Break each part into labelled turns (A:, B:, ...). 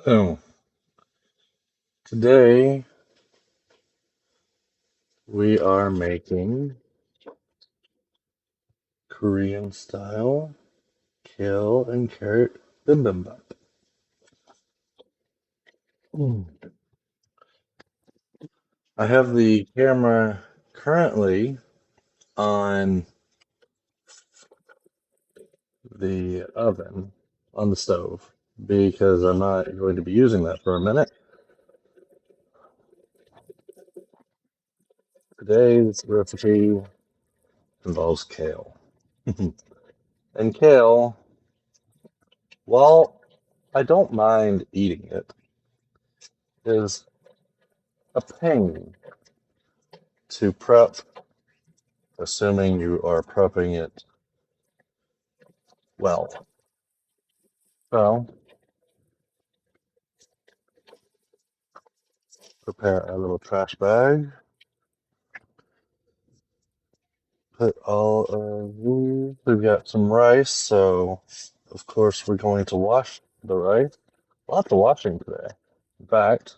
A: Oh, today we are making Korean style kale and carrot bimbap. Mm. I have the camera currently on the oven on the stove because I'm not going to be using that for a minute. Today's recipe involves kale. And kale, while I don't mind eating it, is a pain to prep, assuming you are prepping it well. So, prepare a little trash bag. Put all of these. We've got some rice, so of course we're going to wash the rice. Lots of washing today. In fact,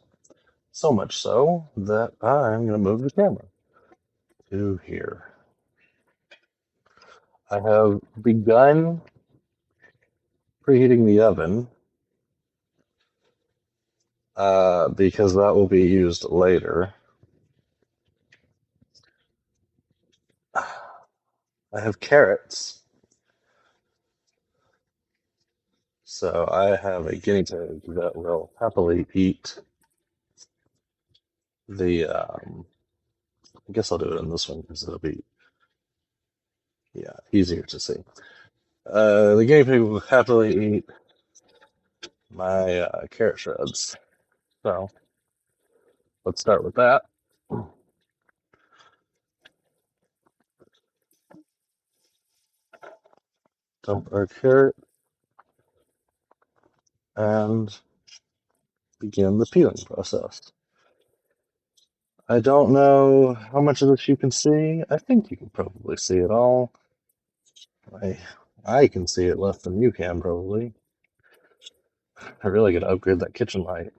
A: so much so that I'm going to move the camera to here. I have begun preheating the oven because that will be used later. I have carrots, so I have a guinea pig that will happily eat the. I guess I'll do it in this one because it'll be, yeah, easier to see. The guinea pig will happily eat my carrot shreds. So let's start with that. Dump our carrot and begin the peeling process. I don't know how much of this you can see. I think you can probably see it all. I, I can see it less than you can, probably. I really gotta upgrade that kitchen light.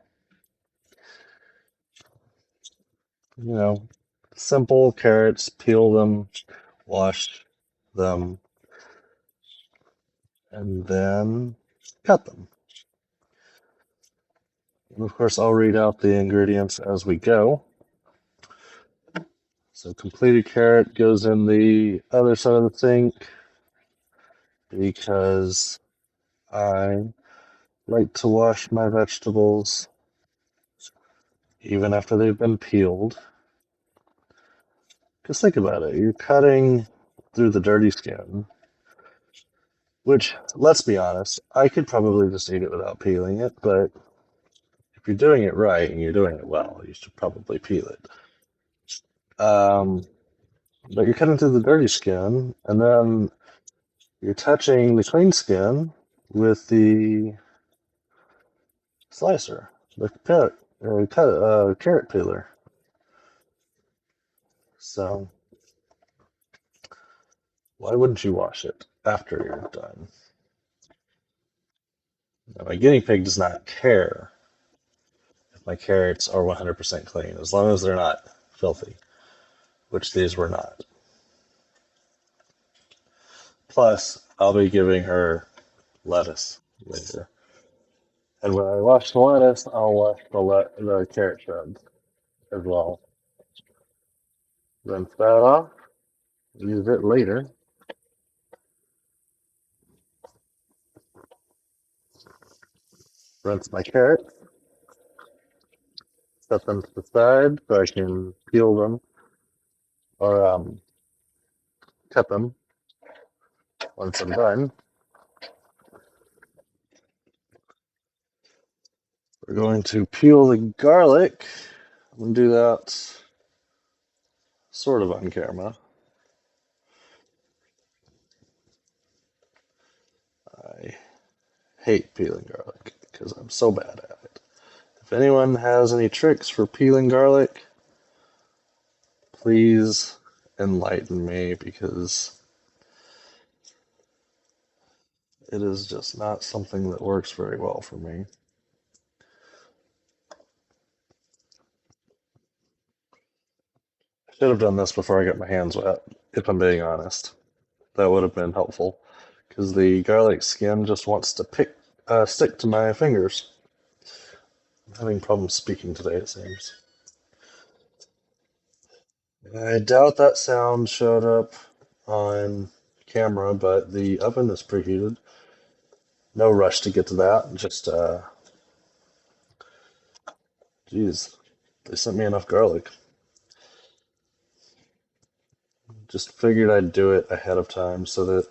A: You know, simple carrots, peel them, wash them, and then cut them. And of course, I'll read out the ingredients as we go. So, completed carrot goes in the other side of the sink because I like to wash my vegetables even after they've been peeled. Because think about it, you're cutting through the dirty skin, which, let's be honest, I could probably just eat it without peeling it, but if you're doing it right and you're doing it well, you should probably peel it. Um, but you're cutting through the dirty skin, and then you're touching the clean skin with the slicer, the carrot peeler. So why wouldn't you wash it after you're done? Now, my guinea pig does not care if my carrots are 100% clean, as long as they're not filthy, which these were not. Plus, I'll be giving her lettuce later. And when I wash the lettuce, I'll wash the carrot shreds as well. Rinse that off, use it later. Rinse my carrots, set them to the side so I can peel them or cut them once I'm done. We're going to peel the garlic. I'm going to do that sort of on camera. I hate peeling garlic because I'm so bad at it. If anyone has any tricks for peeling garlic, please enlighten me because it is just not something that works very well for me. Should have done this before I got my hands wet, if I'm being honest. That would have been helpful, because the garlic skin just wants to stick to my fingers. I'm having problems speaking today, it seems. I doubt that sound showed up on camera, but the oven is preheated. No rush to get to that. Just, geez, they sent me enough garlic. Just figured I'd do it ahead of time so that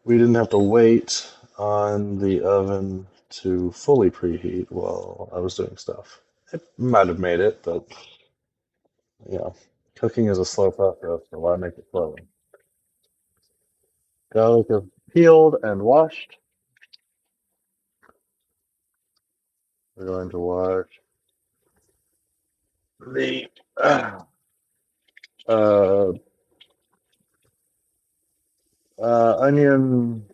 A: we didn't have to wait on the oven to fully preheat while I was doing stuff. It might have made it, but you know, cooking is a slow process, so why make it slow? Garlic is peeled and washed. We're going to wash the uh, onion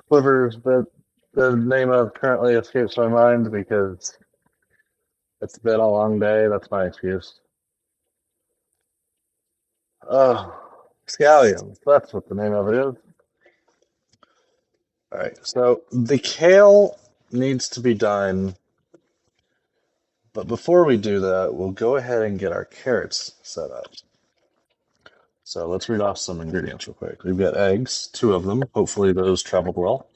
A: slivers that the name of currently escapes my mind because it's been a long day. That's my excuse. Scallions. That's what the name of it is. All right. So the kale needs to be done, but before we do that, we'll go ahead and get our carrots set up. So let's read off some ingredients real quick. We've got eggs, two of them. Hopefully those traveled well.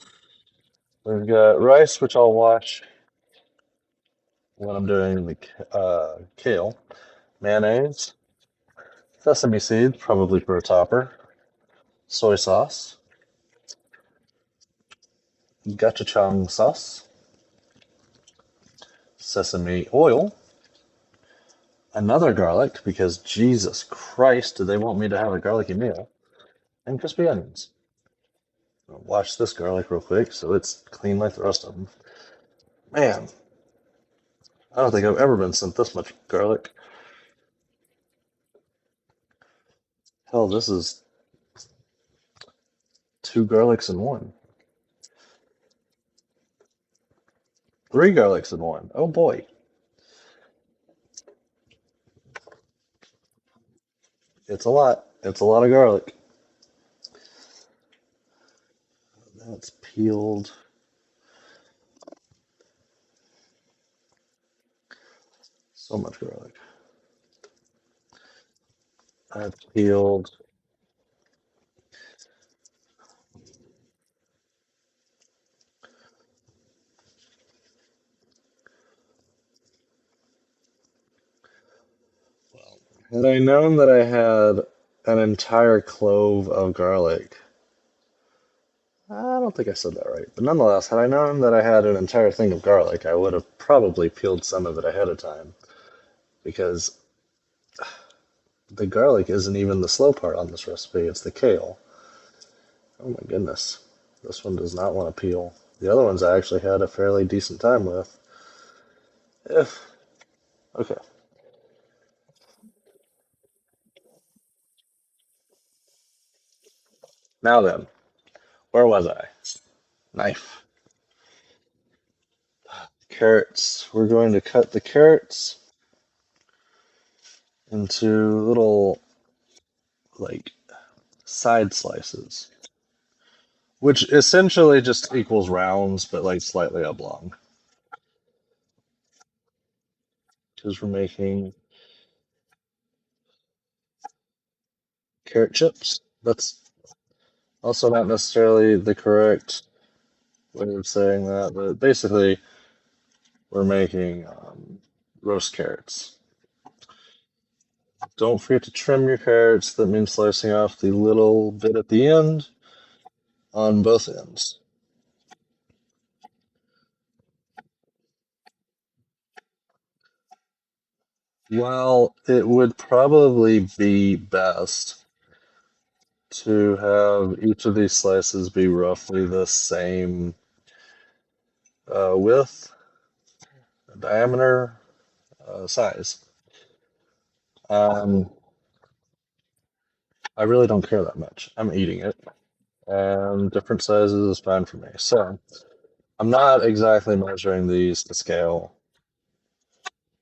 A: We've got rice, which I'll wash when I'm doing the kale. Mayonnaise, sesame seeds, probably for a topper. Soy sauce, gochujang sauce, sesame oil, another garlic, because Jesus Christ, did they want me to have a garlicky meal, and crispy onions. I'll wash this garlic real quick so it's clean like the rest of them. Man, I don't think I've ever been sent this much garlic. Hell, this is two garlics in one. Three garlics in one. Oh boy. It's a lot. It's a lot of garlic. That's peeled. So much garlic. That's peeled. Well, had I known that I had an entire clove of garlic, I don't think I said that right, but nonetheless, had I known that I had an entire thing of garlic, I would have probably peeled some of it ahead of time because the garlic isn't even the slow part on this recipe, it's the kale. Oh my goodness. This one does not want to peel. The other ones I actually had a fairly decent time with. If okay. Now then, where was I? Knife. Carrots. We're going to cut the carrots into little, like, side slices, which essentially just equals rounds, but like slightly oblong. Because we're making carrot chips. That's also not necessarily the correct way of saying that, but basically, we're making roast carrots. Don't forget to trim your carrots. That means slicing off the little bit at the end on both ends. While it would probably be best to have each of these slices be roughly the same width, diameter, size. Um, I really don't care that much. I'm eating it, and different sizes is fine for me. So I'm not exactly measuring these to scale.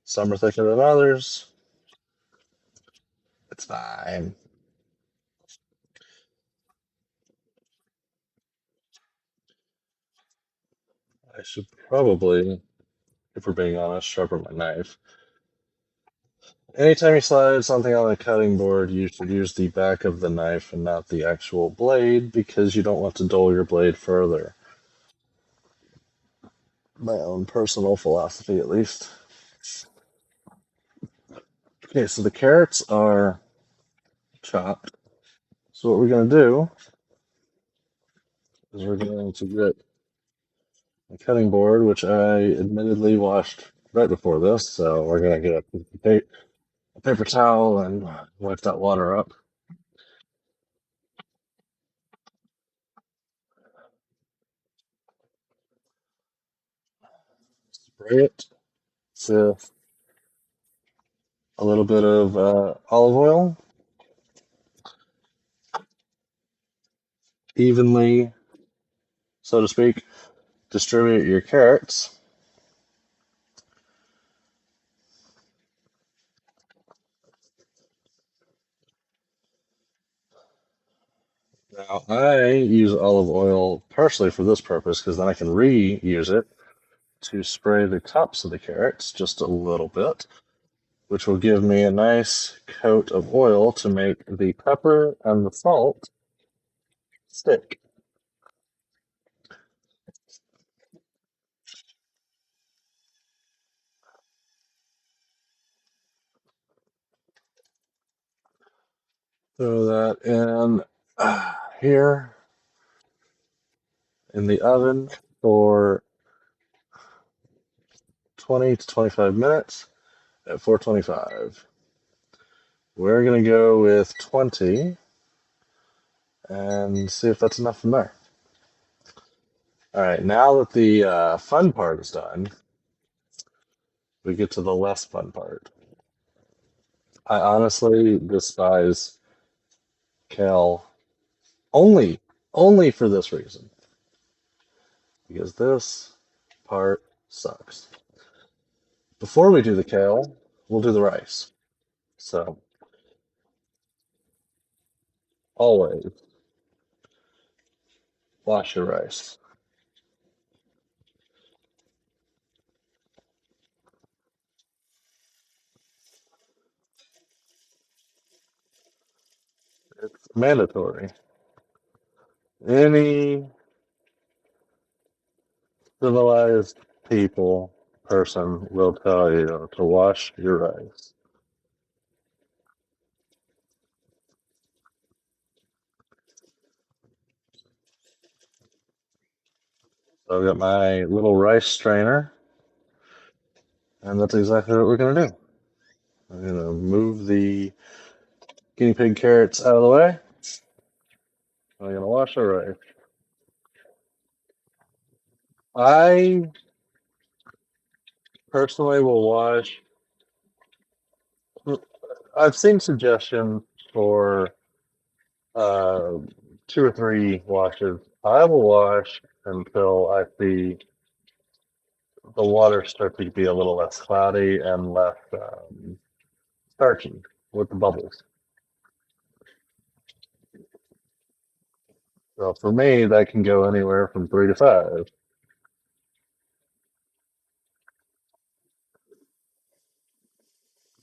A: Some are thicker than others. It's fine. I should probably, if we're being honest, sharpen my knife. Anytime you slide something on the cutting board, you should use the back of the knife and not the actual blade because you don't want to dull your blade further. My own personal philosophy, at least. Okay, so the carrots are chopped. So what we're going to do is we're going to get a cutting board, which I admittedly washed right before this. So we're going to get a paper towel and wipe that water up. Spray it with a little bit of olive oil, evenly, so to speak, distribute your carrots. Now, I use olive oil partially for this purpose because then I can reuse it to spray the tops of the carrots just a little bit, which will give me a nice coat of oil to make the pepper and the salt stick. Throw that in here in the oven for 20 to 25 minutes at 425. We're going to go with 20 and see if that's enough from there. All right, now that the fun part is done, we get to the less fun part. I honestly despise Kale only for this reason, because this part sucks. Before we do the kale, we'll do the rice. So always wash your rice. It's mandatory. Any civilized person will tell you to wash your rice. So I've got my little rice strainer, and that's exactly what we're going to do. I'm going to move the guinea pig carrots out of the way. I'm going to wash our rice. I personally will wash. I've seen suggestions for uh, 2 or 3 washes. I will wash until I see the water start to be a little less cloudy and less starchy with the bubbles. So for me, that can go anywhere from 3 to 5.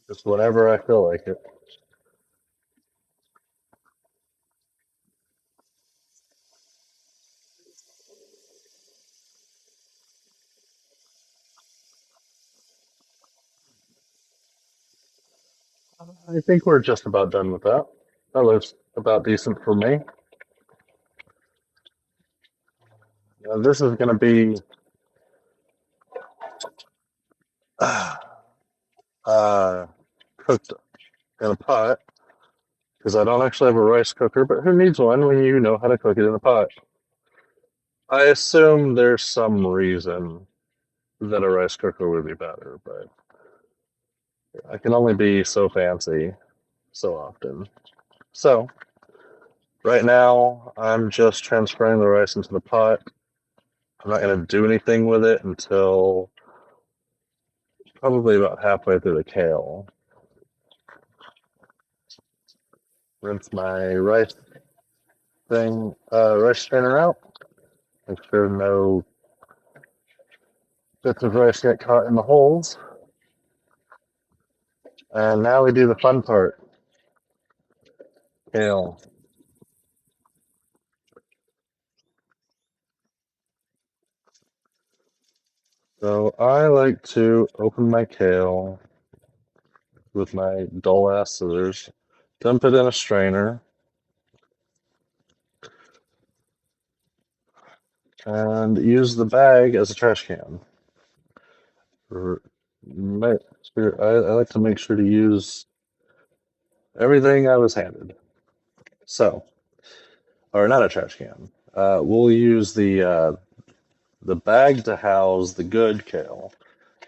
A: Just whenever I feel like it. I think we're just about done with that. That looks about decent for me. This is going to be uh, cooked in a pot because I don't actually have a rice cooker, but who needs one when you know how to cook it in a pot? I assume there's some reason that a rice cooker would be better, but I can only be so fancy so often. So, right now, I'm just transferring the rice into the pot. I'm not going to do anything with it until probably about halfway through the kale. rinse my rice strainer out. Make sure no bits of rice get caught in the holes. And now we do the fun part. Kale. So I like to open my kale with my dull ass scissors, dump it in a strainer, and use the bag as a trash can. I like to make sure to use everything I was handed. So, or not a trash can. We'll use the bag to house the good kale,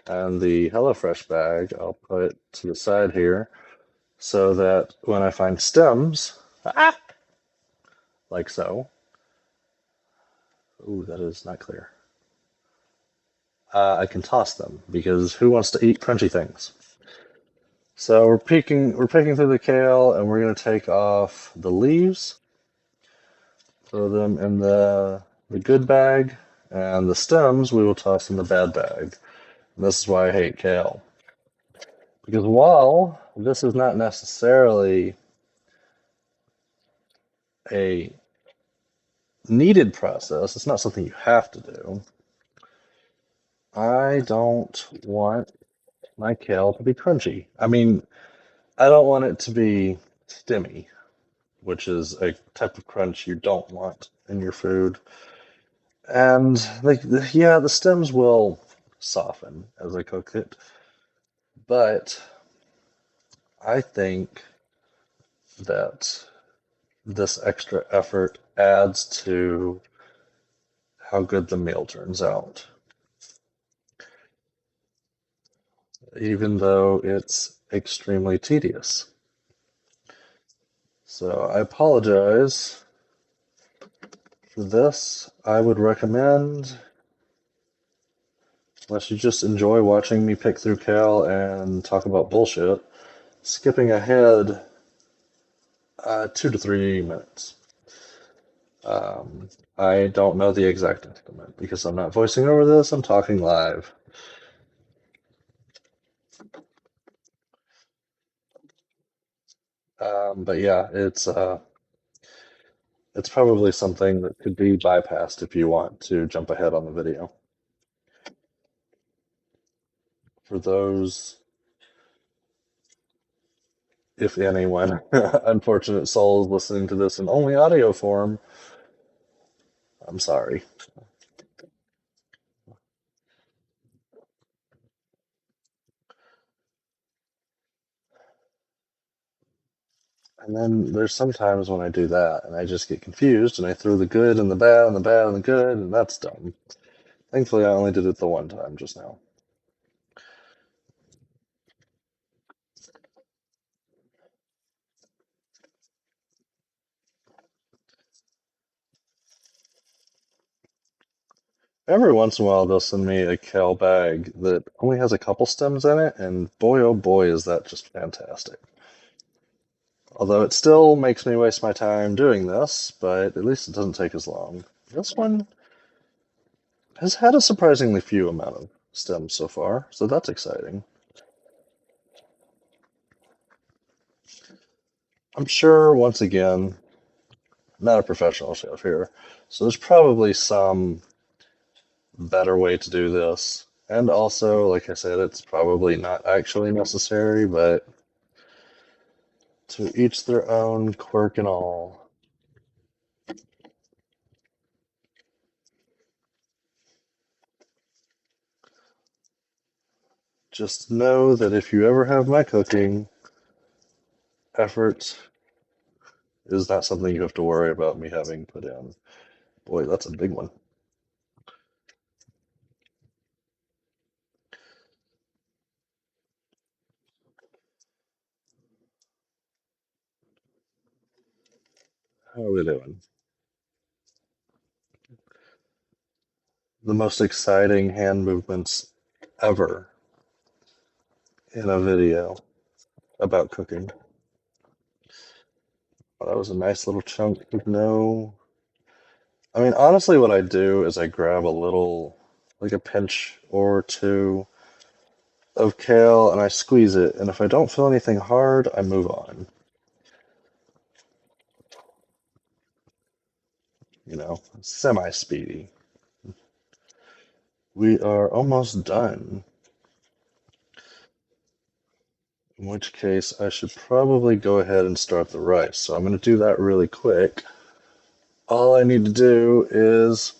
A: and the HelloFresh bag I'll put to the side here so that when I find stems, like so, ooh, that is not clear. I can toss them because who wants to eat crunchy things? So we're picking through the kale, and we're gonna take off the leaves, throw them in the good bag, and the stems we will toss in the bad bag. And this is why I hate kale. Because while this is not necessarily a needed process, it's not something you have to do. I don't want my kale to be crunchy. I mean, I don't want it to be stemmy, which is a type of crunch you don't want in your food. And yeah, the stems will soften as I cook it, but I think that this extra effort adds to how good the meal turns out, even though it's extremely tedious. So I apologize for this. I would recommend, unless you just enjoy watching me pick through kale and talk about bullshit, skipping ahead 2 to 3 minutes. Um, I don't know the exact estimate because I'm not voicing over this, I'm talking live. But yeah, it's probably something that could be bypassed if you want to jump ahead on the video. For those, if anyone, unfortunate souls listening to this in only audio form, I'm sorry. And then there's sometimes when I do that and I just get confused and I throw the good and the bad and the bad and the good, and that's dumb. Thankfully, I only did it the one time just now. Every once in a while, they'll send me a kale bag that only has a couple stems in it, and boy, oh boy, is that just fantastic. Although it still makes me waste my time doing this, but at least it doesn't take as long. This one has had a surprisingly few amount of stems so far, so that's exciting. I'm sure, once again, not a professional chef here, so there's probably some better way to do this. And also, like I said, it's probably not actually necessary, but to each their own, quirk and all. Just know that if you ever have my cooking, effort is not something you have to worry about me having put in. Boy, that's a big one. How are we doing? The most exciting hand movements ever in a video about cooking. Oh, that was a nice little chunk with no. I mean, honestly, what I do is I grab a little, like a pinch or two of kale, and I squeeze it. And if I don't feel anything hard, I move on. You know, semi-speedy. We are almost done. In which case, I should probably go ahead and start the rice. So I'm going to do that really quick. All I need to do is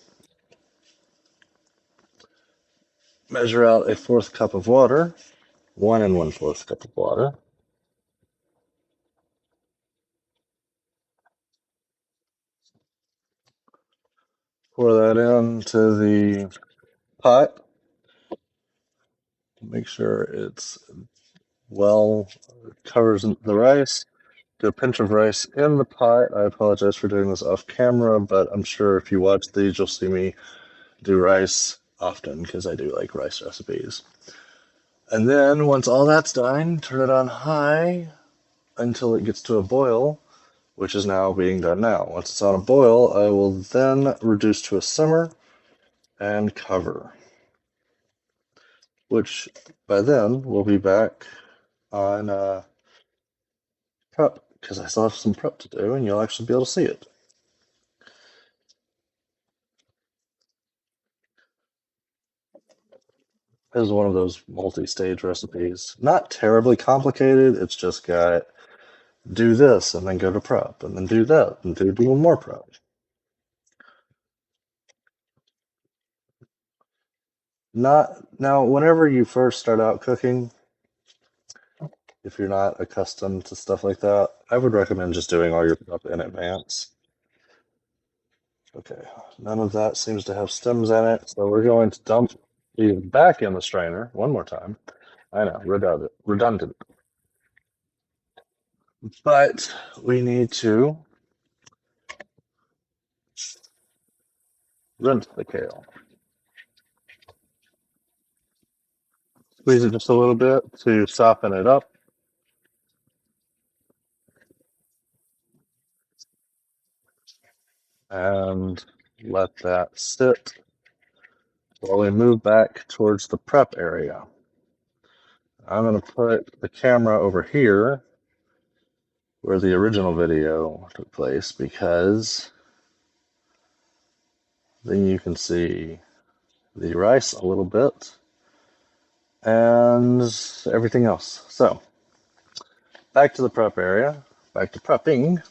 A: measure out a fourth cup of water, 1 1/4 cup of water. Pour that into the pot. Make sure it's well covers the rice. Do a pinch of rice in the pot. I apologize for doing this off camera, but I'm sure if you watch these, you'll see me do rice often because I do like rice recipes. And then once all that's done, turn it on high until it gets to a boil, which is now being done now. Once it's on a boil, I will then reduce to a simmer and cover, which by then we'll be back on prep because I still have some prep to do and you'll actually be able to see it. This is one of those multi-stage recipes. Not terribly complicated, it's just got do this and then go to prep and then do that and do more prep. Not now, whenever you first start out cooking, if you're not accustomed to stuff like that, I would recommend just doing all your prep in advance. Okay, none of that seems to have stems in it, so we're going to dump these back in the strainer one more time. I know, redundant. But we need to rinse the kale. Squeeze it just a little bit to soften it up. And let that sit while we move back towards the prep area. I'm going to put the camera over here where the original video took place because then you can see the rice a little bit and everything else. So, back to the prep area, back to prepping.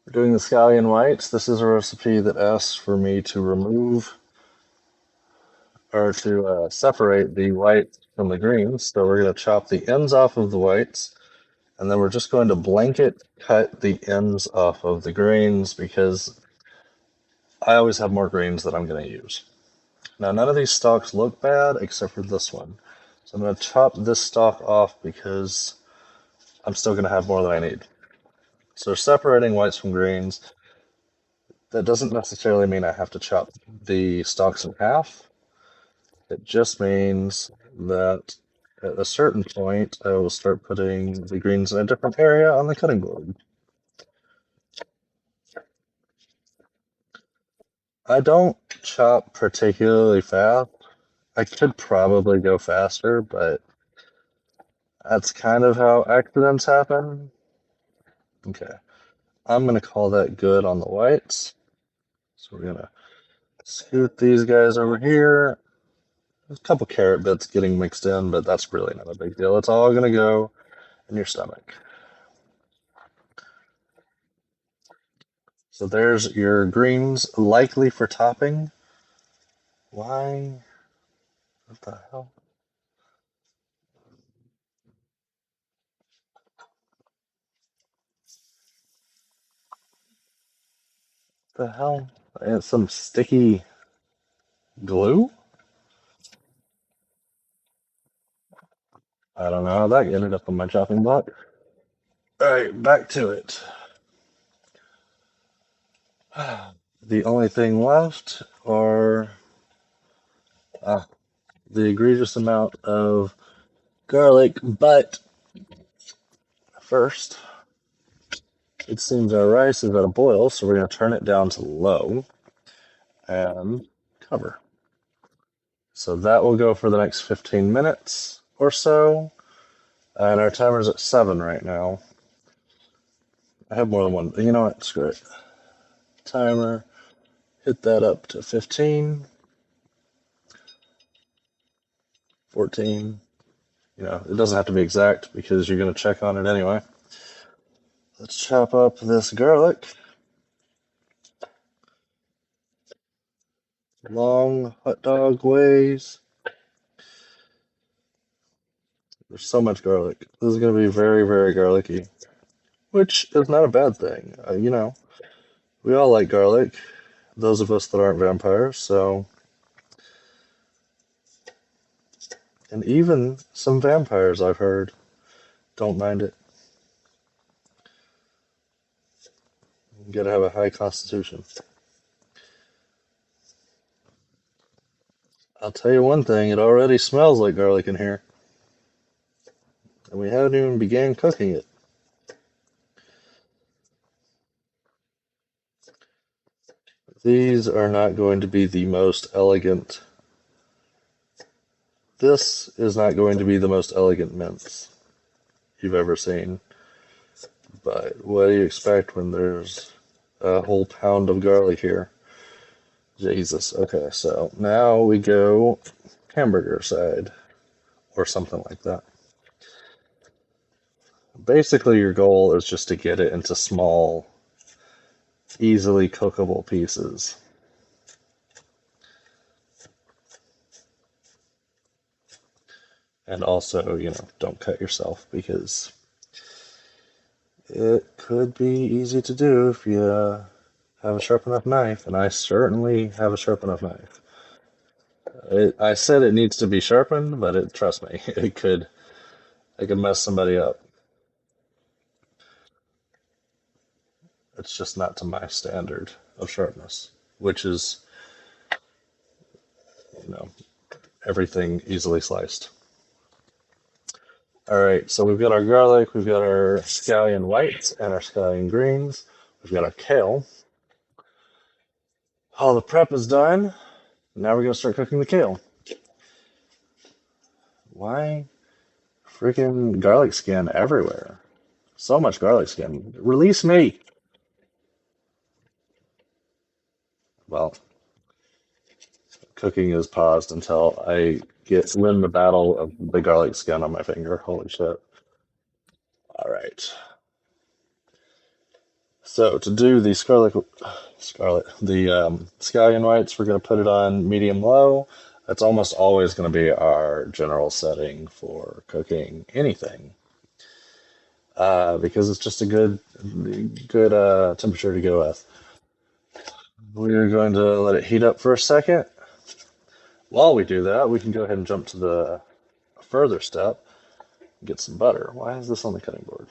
A: We're doing the scallion whites. This is a recipe that asks for me to remove or to separate the whites from the greens. So we're going to chop the ends off of the whites, and then we're just going to blanket cut the ends off of the greens because I always have more greens that I'm going to use. Now, none of these stalks look bad except for this one. So I'm going to chop this stalk off because I'm still going to have more than I need. So separating whites from greens, that doesn't necessarily mean I have to chop the stalks in half. It just means that at a certain point, I will start putting the greens in a different area on the cutting board. I don't chop particularly fast. I could probably go faster, but that's kind of how accidents happen. Okay, I'm going to call that good on the whites. So we're going to scoot these guys over here. There's a couple carrot bits getting mixed in, but that's really not a big deal. It's all going to go in your stomach. So there's your greens, likely for topping. Why? What the hell? The hell? And some sticky glue? I don't know how that ended up on my chopping block. Alright, back to it. The only thing left are the egregious amount of garlic, but first It seems our rice is at a boil, so we're going to turn it down to low and cover. So that will go for the next 15 minutes or so. And our timer's at 7 right now. I have more than one. You know what? Screw it. Timer. Hit that up to 15, 14. You know, it doesn't have to be exact because you're going to check on it anyway. Let's chop up this garlic. Long hot dog ways. There's so much garlic. This is going to be very, very garlicky, which is not a bad thing. You know, we all like garlic, those of us that aren't vampires, so. And even some vampires, I've heard, don't mind it. You gotta have a high constitution. I'll tell you one thing, it already smells like garlic in here. And we haven't even began cooking it. These are not going to be the most elegant. This is not going to be the most elegant mince you've ever seen. But what do you expect when there's a whole pound of garlic here? Jesus. Okay, so now we go hamburger side or something like that. Basically, your goal is just to get it into small, easily cookable pieces. And also, you know, don't cut yourself because it could be easy to do if you have a sharp enough knife, and I certainly have a sharp enough knife. I said it needs to be sharpened, but trust me, it could mess somebody up. It's just not to my standard of sharpness, which is, you know, everything easily sliced. All right, so we've got our garlic, we've got our scallion whites and our scallion greens, we've got our kale. All the prep is done. Now we're gonna start cooking the kale. Why freaking garlic skin everywhere? So much garlic skin. Release me. Well, cooking is paused until I win the battle of the garlic skin on my finger. Holy shit. All right. So to do the scallion whites, we're going to put it on medium low. That's almost always going to be our general setting for cooking anything, because it's just a good temperature to go with. We're going to let it heat up for a second. While we do that, we can go ahead and jump to the further step, get some butter. Why is this on the cutting board?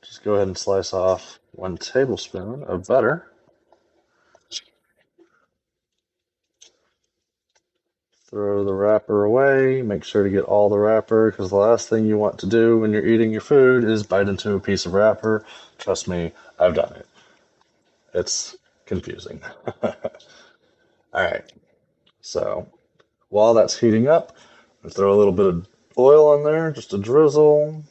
A: Just go ahead and slice off 1 tablespoon of butter. Throw the wrapper away. Make sure to get all the wrapper, because the last thing you want to do when you're eating your food is bite into a piece of wrapper. Trust me, I've done it. It's confusing. All right. So while that's heating up, throw a little bit of oil on there, just a drizzle,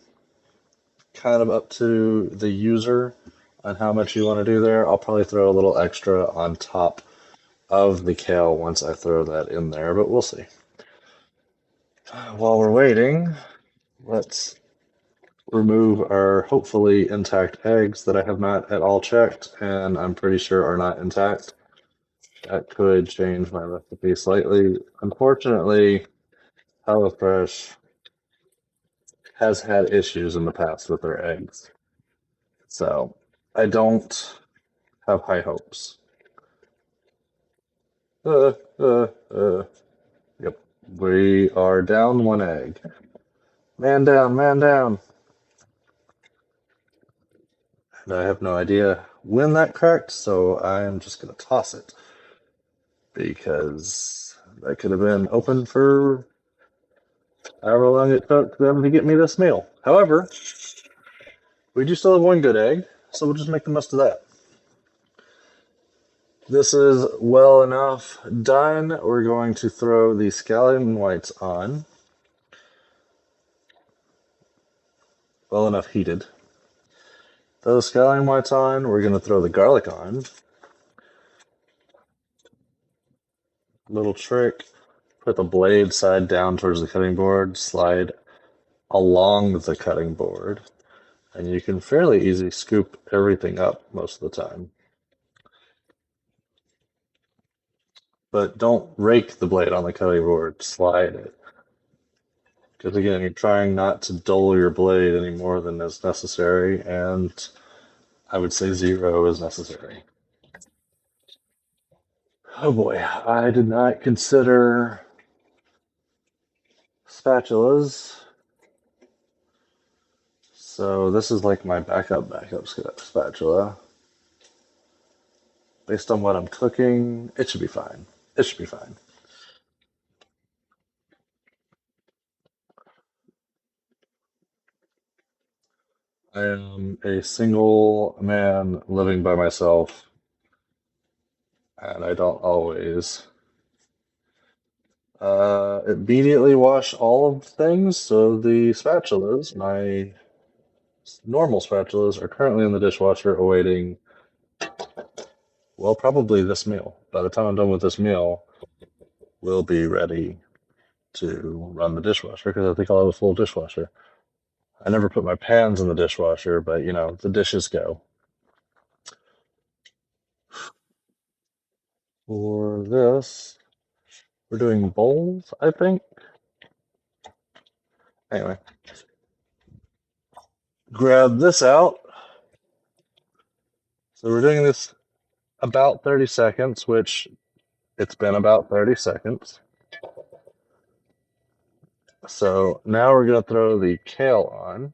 A: kind of up to the user on how much you want to do there. I'll probably throw a little extra on top of the kale once I throw that in there, but we'll see. While we're waiting, let's remove our hopefully intact eggs that I have not at all checked, and I'm pretty sure are not intact. That could change my recipe slightly. Unfortunately, HelloFresh has had issues in the past with their eggs, so I don't have high hopes. Uh, uh, uh. Yep. We are down 1 egg. Man down, man down. And I have no idea when that cracked, so I am just going to toss it. Because that could have been open for however long it took them to get me this meal. However, We do still have one good egg, so we'll just make the most of that. This is well enough done. We're going to throw the scallion whites on. Well enough heated. Throw the scallion whites on. We're going to throw the garlic on. Little trick. Put the blade side down towards the cutting board. Slide along the cutting board. And you can fairly easily scoop everything up most of the time. But don't rake the blade on the cutting board. Slide it. Because again, you're trying not to dull your blade any more than is necessary, and I would say 0 is necessary. Oh boy, I did not consider spatulas. So this is like my backup spatula. Based on what I'm cooking, it should be fine. It should be fine. I am a single man living by myself, and I don't always immediately wash all of things. So the spatulas, my normal spatulas, are currently in the dishwasher awaiting, well, probably this meal. By the time I'm done with this meal, we'll be ready to run the dishwasher because I think I'll have a full dishwasher. I never put my pans in the dishwasher, but you know, the dishes go. For this, we're doing bowls, I think. Anyway, grab this out. So we're doing this about 30 seconds, which it's been about 30 seconds. So now we're going to throw the kale on.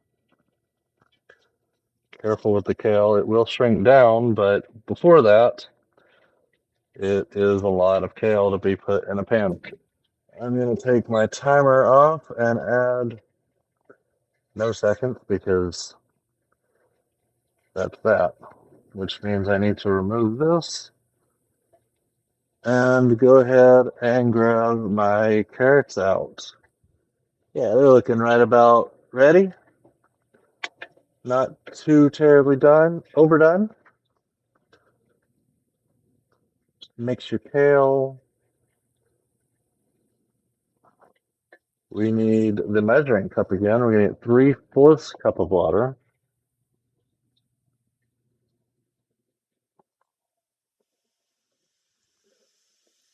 A: Careful with the kale, it will shrink down, but before that, it is a lot of kale to be put in a pan. I'm going to take my timer off and add no seconds because that's that, which means I need to remove this and go ahead and grab my carrots out. Yeah, they're looking right about ready. Not too terribly overdone. Mix your kale. We need the measuring cup again. We're going to get 3/4 cup of water.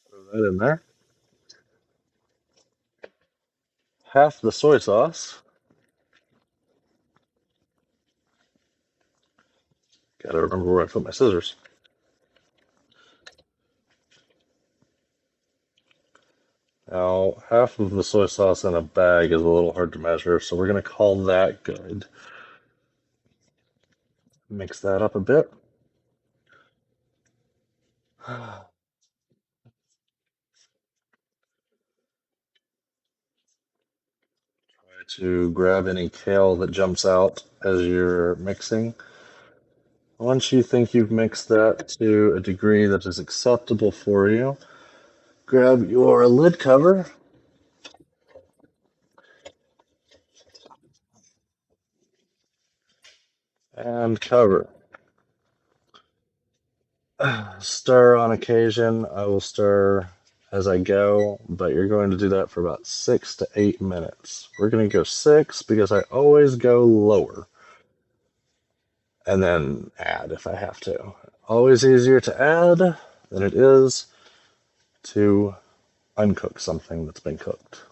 A: Throw that in there. Half the soy sauce. Gotta remember where I put my scissors. Now, half of the soy sauce in a bag is a little hard to measure, so we're going to call that good. Mix that up a bit. Try to grab any kale that jumps out as you're mixing. Once you think you've mixed that to a degree that is acceptable for you, grab your lid cover and cover. Stir on occasion. I will stir as I go, but you're going to do that for about 6 to 8 minutes. We're going to go 6 because I always go lower and then add if I have to. Always easier to add than it is to uncook something that's been cooked.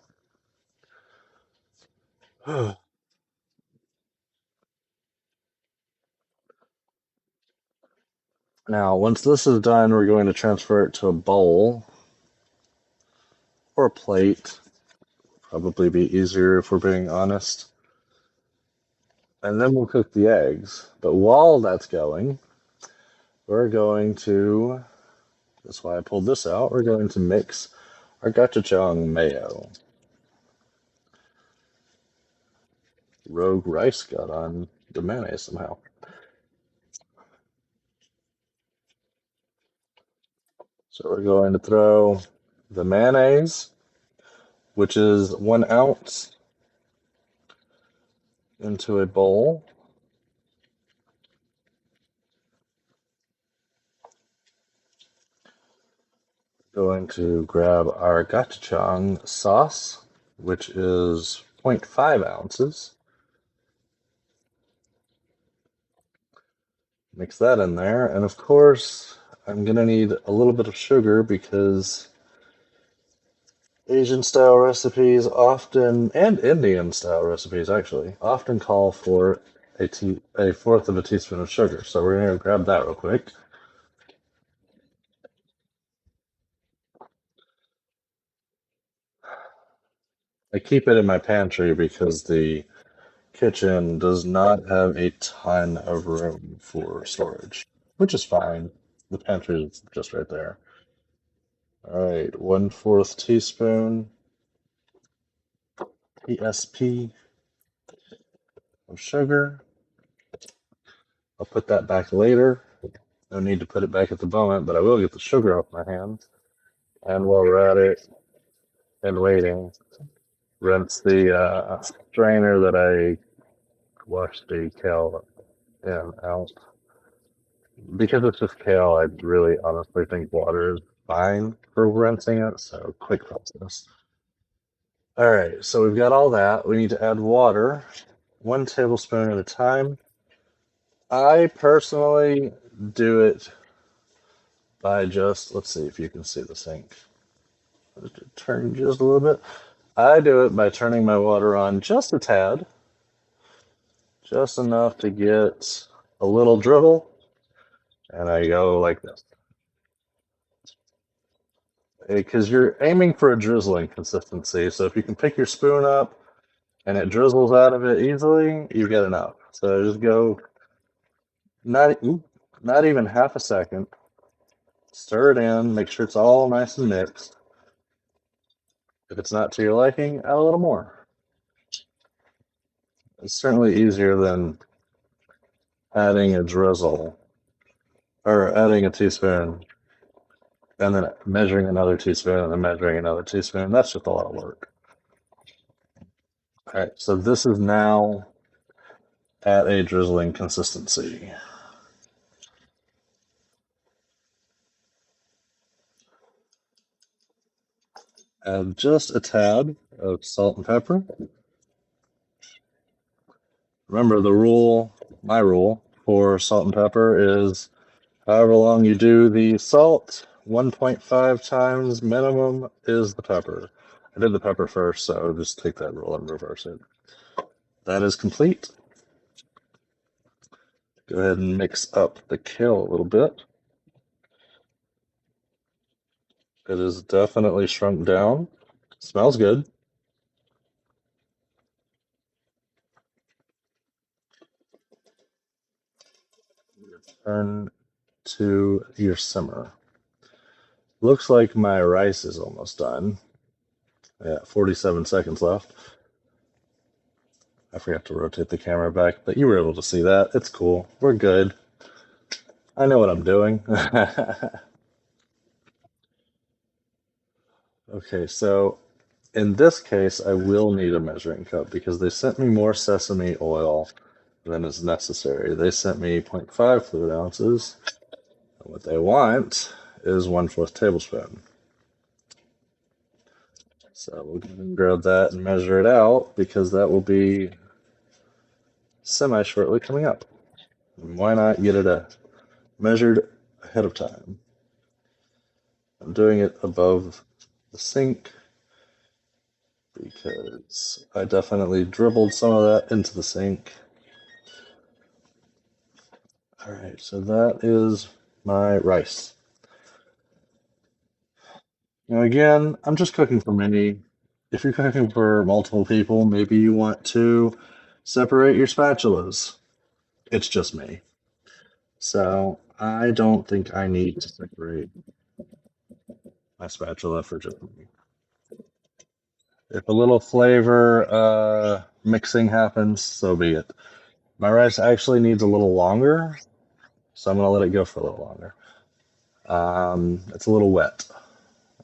A: Now, once this is done, we're going to transfer it to a bowl or a plate. Probably be easier if we're being honest. And then we'll cook the eggs. But while that's going, we're going to, that's why I pulled this out, we're going to mix our gochujang mayo. Rogue Rice got on the mayonnaise somehow. So we're going to throw the mayonnaise, which is 1 ounce, into a bowl. Going to grab our gochujang sauce, which is 0.5 ounces. Mix that in there, and of course, I'm gonna need a little bit of sugar because Asian style recipes often, and Indian style recipes actually, often call for a fourth of a teaspoon of sugar. So we're gonna grab that real quick. I keep it in my pantry because the kitchen does not have a ton of room for storage, which is fine. The pantry is just right there. All right, 1/4 teaspoon TSP of sugar. I'll put that back later. No need to put it back at the moment, but I will get the sugar off my hands. And while we're at it and waiting, rinse the strainer that I washed the kale in out. Because it's just kale, I really honestly think water is fine for rinsing it, so quick process. All right, so we've got all that. We need to add water, 1 tablespoon at a time. I personally do it by just, let's see if you can see the sink. Turn just a little bit. I do it by turning my water on just a tad, just enough to get a little dribble, and I go like this. Because you're aiming for a drizzling consistency, so if you can pick your spoon up and it drizzles out of it easily, you get enough. So just go not not even half a second. Stir it in, make sure it's all nice and mixed. If it's not to your liking, add a little more. It's certainly easier than adding a drizzle or adding a teaspoon and then measuring another teaspoon and then measuring another teaspoon. That's just a lot of work. All right, so this is now at a drizzling consistency. Add just a tad of salt and pepper. Remember the rule, my rule for salt and pepper is however long you do the salt, 1.5 times minimum is the pepper. I did the pepper first, so just take that rule and reverse it. That is complete. Go ahead and mix up the kale a little bit. It is definitely shrunk down. Smells good. Turn to your simmer. Looks like my rice is almost done. Yeah, 47 seconds left. I forgot to rotate the camera back, but you were able to see that. It's cool. We're good. I know what I'm doing. Okay, so in this case, I will need a measuring cup because they sent me more sesame oil than is necessary. They sent me 0.5 fluid ounces. And what they want is 1/4 tablespoon. So we'll go and grab that and measure it out because that will be semi-shortly coming up. And why not get it measured ahead of time? I'm doing it above the sink because I definitely dribbled some of that into the sink. All right, so that is my rice. Now again, I'm just cooking for me. If you're cooking for multiple people, maybe you want to separate your spatulas. It's just me. So I don't think I need to separate my spatula for just me. If a little flavor mixing happens, so be it. My rice actually needs a little longer, so I'm going to let it go for a little longer. It's a little wet.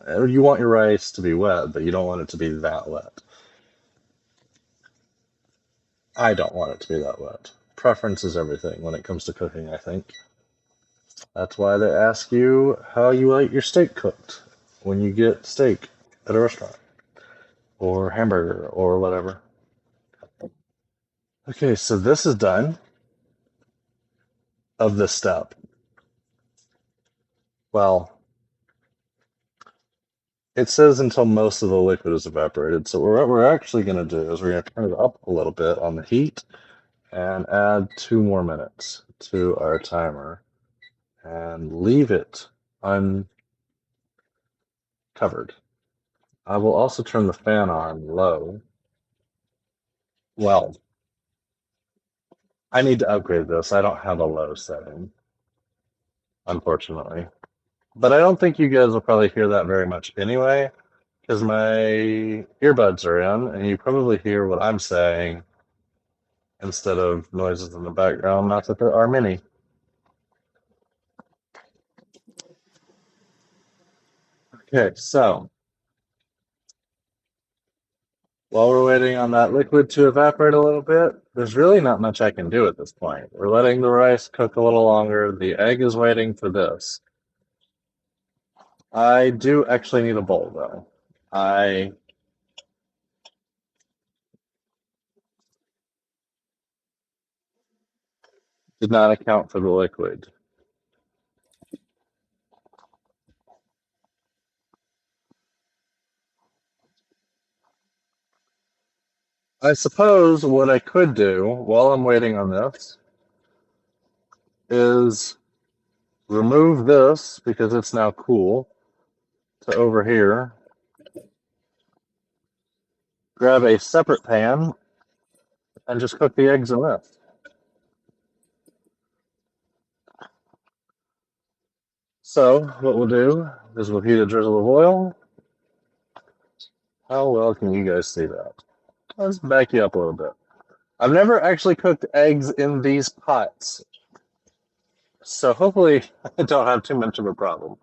A: You want your rice to be wet, but you don't want it to be that wet. I don't want it to be that wet. Preference is everything when it comes to cooking, I think. That's why they ask you how you like your steak cooked when you get steak at a restaurant or hamburger or whatever. Okay, so this is done of this step. Well, it says until most of the liquid is evaporated. So what we're actually going to do is we're going to turn it up a little bit on the heat and add 2 more minutes to our timer and leave it uncovered. I will also turn the fan on low. Well, I need to upgrade this. I don't have a low setting, unfortunately. But I don't think you guys will probably hear that very much anyway, because my earbuds are in, and you probably hear what I'm saying instead of noises in the background. Not that there are many. Okay, so while we're waiting on that liquid to evaporate a little bit, there's really not much I can do at this point. We're letting the rice cook a little longer. The egg is waiting for this. I do actually need a bowl, though. I did not account for the liquid. I suppose what I could do while I'm waiting on this is remove this because it's now cool to over here. Grab a separate pan and just cook the eggs in this. So what we'll do is we'll heat a drizzle of oil. How well can you guys see that? Let's back you up a little bit. I've never actually cooked eggs in these pots, so hopefully I don't have too much of a problem.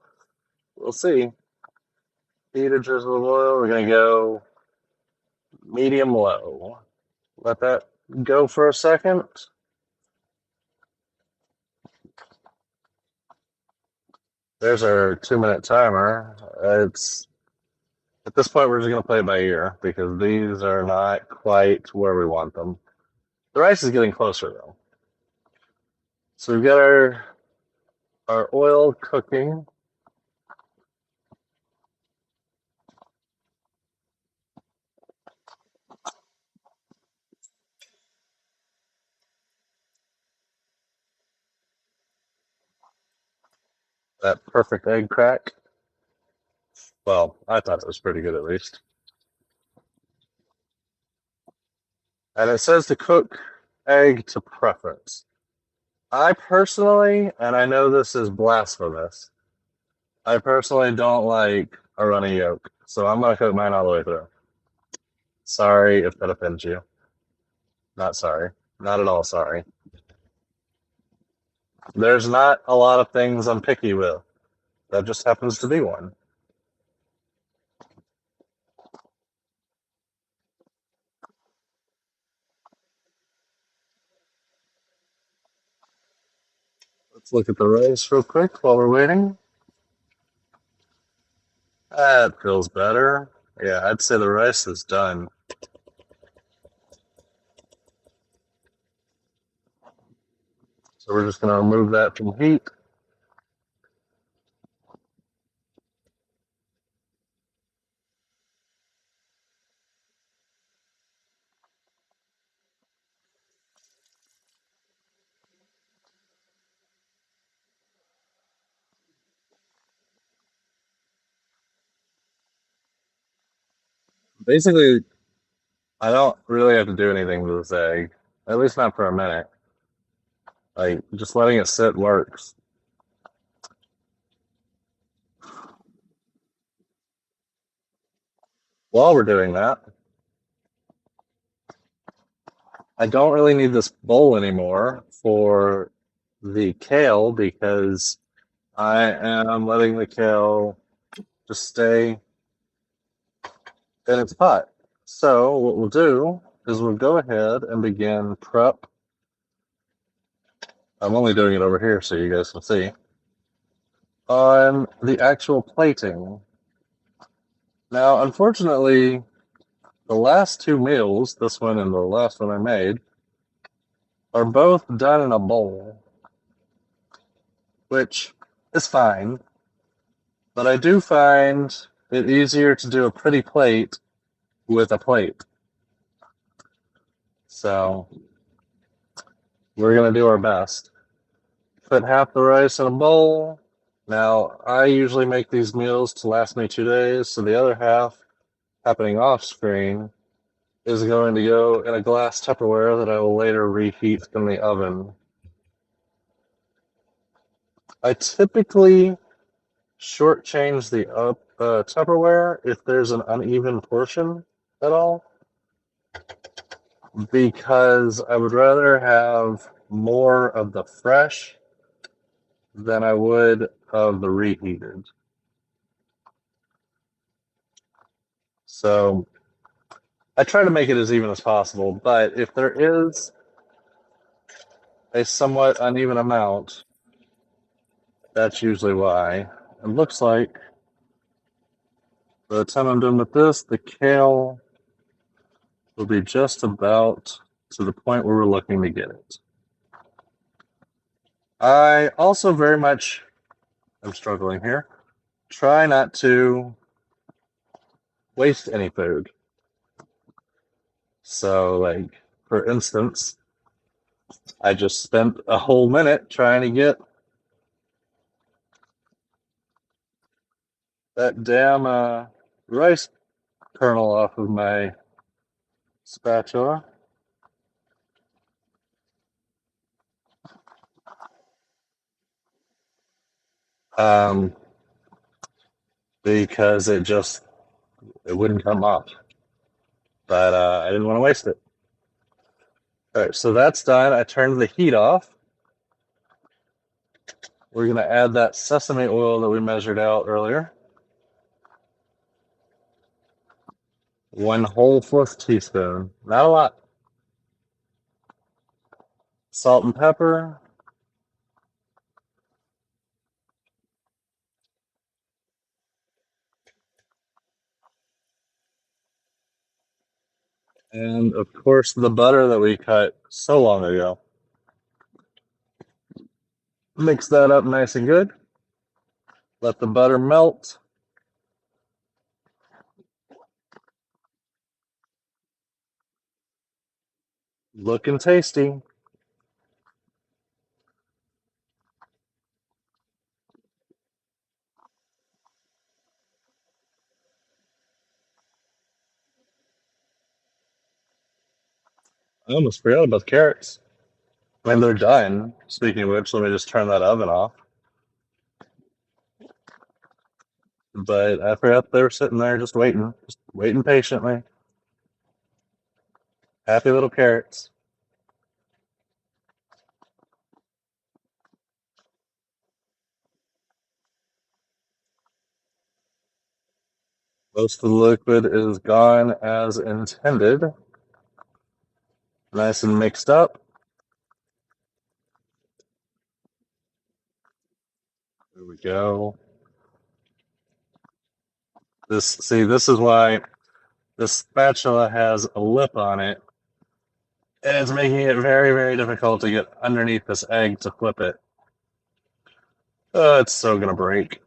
A: We'll see. Heat a drizzle of oil. We're going to go medium low. Let that go for a second. There's our 2 minute timer. It's at this point we're just gonna play it by ear because these are not quite where we want them. The rice is getting closer though. So we've got our oil cooking. That perfect egg crack. Well, I thought it was pretty good at least. And it says to cook egg to preference. I personally, and I know this is blasphemous, I personally don't like a runny yolk. So I'm gonna cook mine all the way through. Sorry if that offends you. Not sorry. Not at all sorry. There's not a lot of things I'm picky with. That just happens to be one. Let's look at the rice real quick while we're waiting. That feels better. Yeah, I'd say the rice is done. So we're just going to remove that from heat. Basically, I don't really have to do anything with this egg, at least not for a minute. Like, just letting it sit works. While we're doing that, I don't really need this bowl anymore for the kale because I am letting the kale just stay in its pot. So what we'll do is we'll go ahead and begin prep. I'm only doing it over here so you guys can see. On the actual plating. Now, unfortunately, the last two meals, this one and the last one I made, are both done in a bowl, which is fine. But I do find it easier to do a pretty plate with a plate. So we're going to do our best. Put half the rice in a bowl. Now, I usually make these meals to last me 2 days, so the other half, happening off screen, is going to go in a glass Tupperware that I will later reheat in the oven. I typically shortchange the Tupperware if there's an uneven portion at all, because I would rather have more of the fresh than I would of the reheated. So I try to make it as even as possible, but if there is a somewhat uneven amount, that's usually why. It looks like by the time I'm done with this, the kale will be just about to the point where we're looking to get it. I also very much am struggling here. Try not to waste any food. So, like, for instance, I just spent a whole minute trying to get that damn rice kernel off of my spatula. Um, because it wouldn't come off. But I didn't want to waste it. All right, so that's done. I turned the heat off. We're going to add that sesame oil that we measured out earlier. 1/4 teaspoon. Not a lot. Salt and pepper. And, of course, the butter that we cut so long ago. Mix that up nice and good. Let the butter melt. Looking tasty. I almost forgot about the carrots. I mean, they're done. Speaking of which, let me just turn that oven off. But I forgot they were sitting there just waiting patiently. Happy little carrots. Most of the liquid is gone as intended. Nice and mixed up. There we go. This is why this spatula has a lip on it, and it's making it very, very difficult to get underneath this egg to flip it. Oh, it's so gonna break.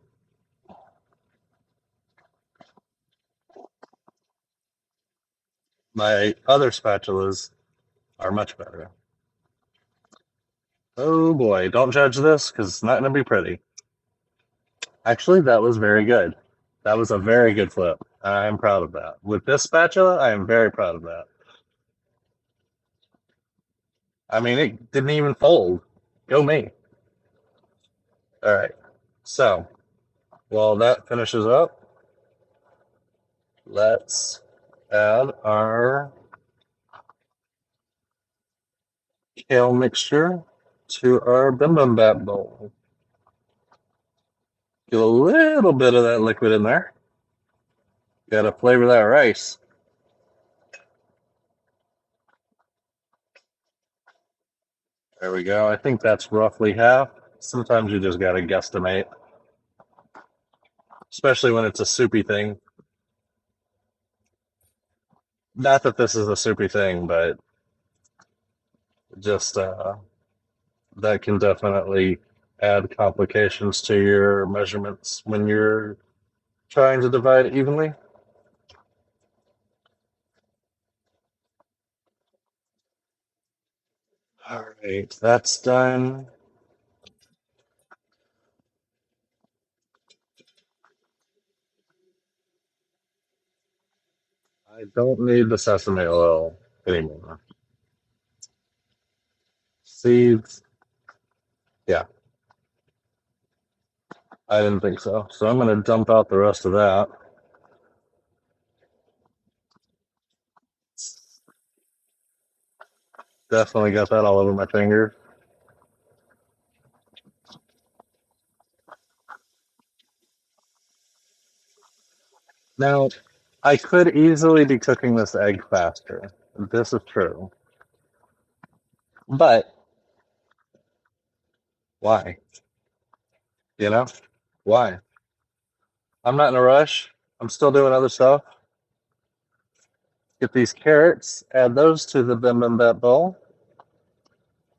A: My other spatulas are much better. Oh boy, don't judge this because it's not gonna be pretty. Actually, that was very good. That was a very good flip. I'm proud of that. With this spatula, I am very proud of that. I mean, it didn't even fold. Go me. All right. So, while that finishes up, let's add our kale mixture to our bimbap bowl. Get a little bit of that liquid in there. Gotta flavor that rice. There we go. I think that's roughly half. Sometimes you just gotta guesstimate, especially when it's a soupy thing. Not that this is a soupy thing, but just that can definitely add complications to your measurements when you're trying to divide it evenly. All right, that's done. I don't need the sesame oil anymore. Seeds, yeah, I didn't think so. So I'm going to dump out the rest of that. Definitely got that all over my fingers. Now, I could easily be cooking this egg faster. This is true. But why? You know? Why? I'm not in a rush. I'm still doing other stuff. Get these carrots, add those to the bimbap bowl.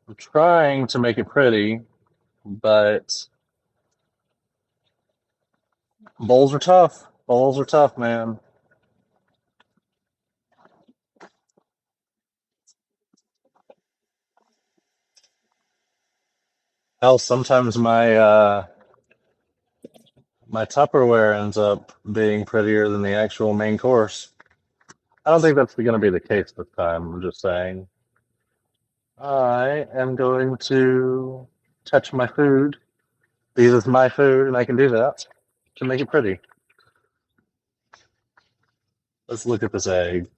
A: I'm trying to make it pretty, but bowls are tough. Bowls are tough, man. Hell, sometimes my Tupperware ends up being prettier than the actual main course. I don't think that's going to be the case this time. I'm just saying. I am going to touch my food because it's my food and I can do that to make it pretty. Let's look at this egg.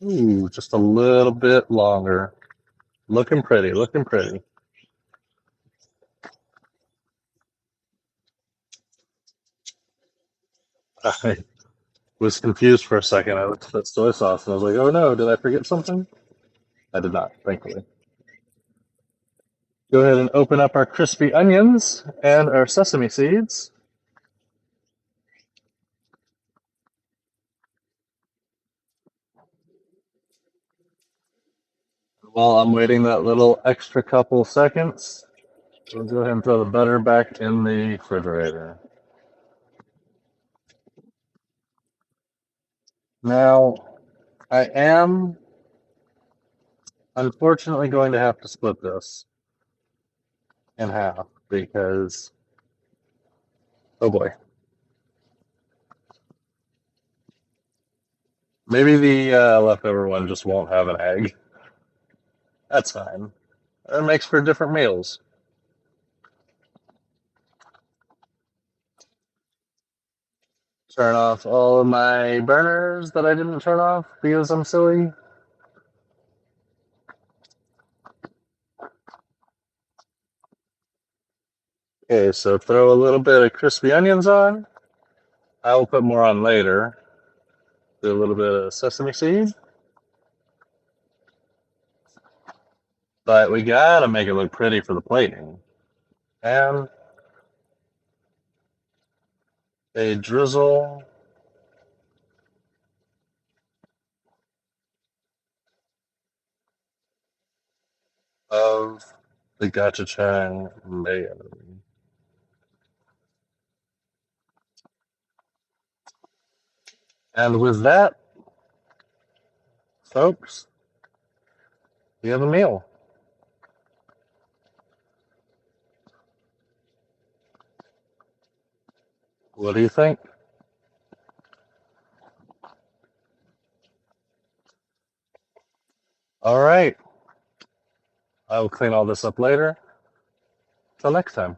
A: Ooh, just a little bit longer. Looking pretty, looking pretty. I was confused for a second. I looked at that soy sauce and I was like, oh no, did I forget something? I did not, thankfully. Go ahead and open up our crispy onions and our sesame seeds. While I'm waiting that little extra couple seconds, we'll go ahead and throw the butter back in the refrigerator. Now, I am unfortunately going to have to split this in half because, oh boy, maybe the leftover one just won't have an egg. That's fine. It makes for different meals. Turn off all of my burners that I didn't turn off because I'm silly. Okay, so throw a little bit of crispy onions on. I will put more on later. Do a little bit of sesame seed. But we gotta make it look pretty for the plating. And a drizzle of the gochujang mayo. And with that, folks, we have a meal. What do you think? All right. I will clean all this up later. Till next time.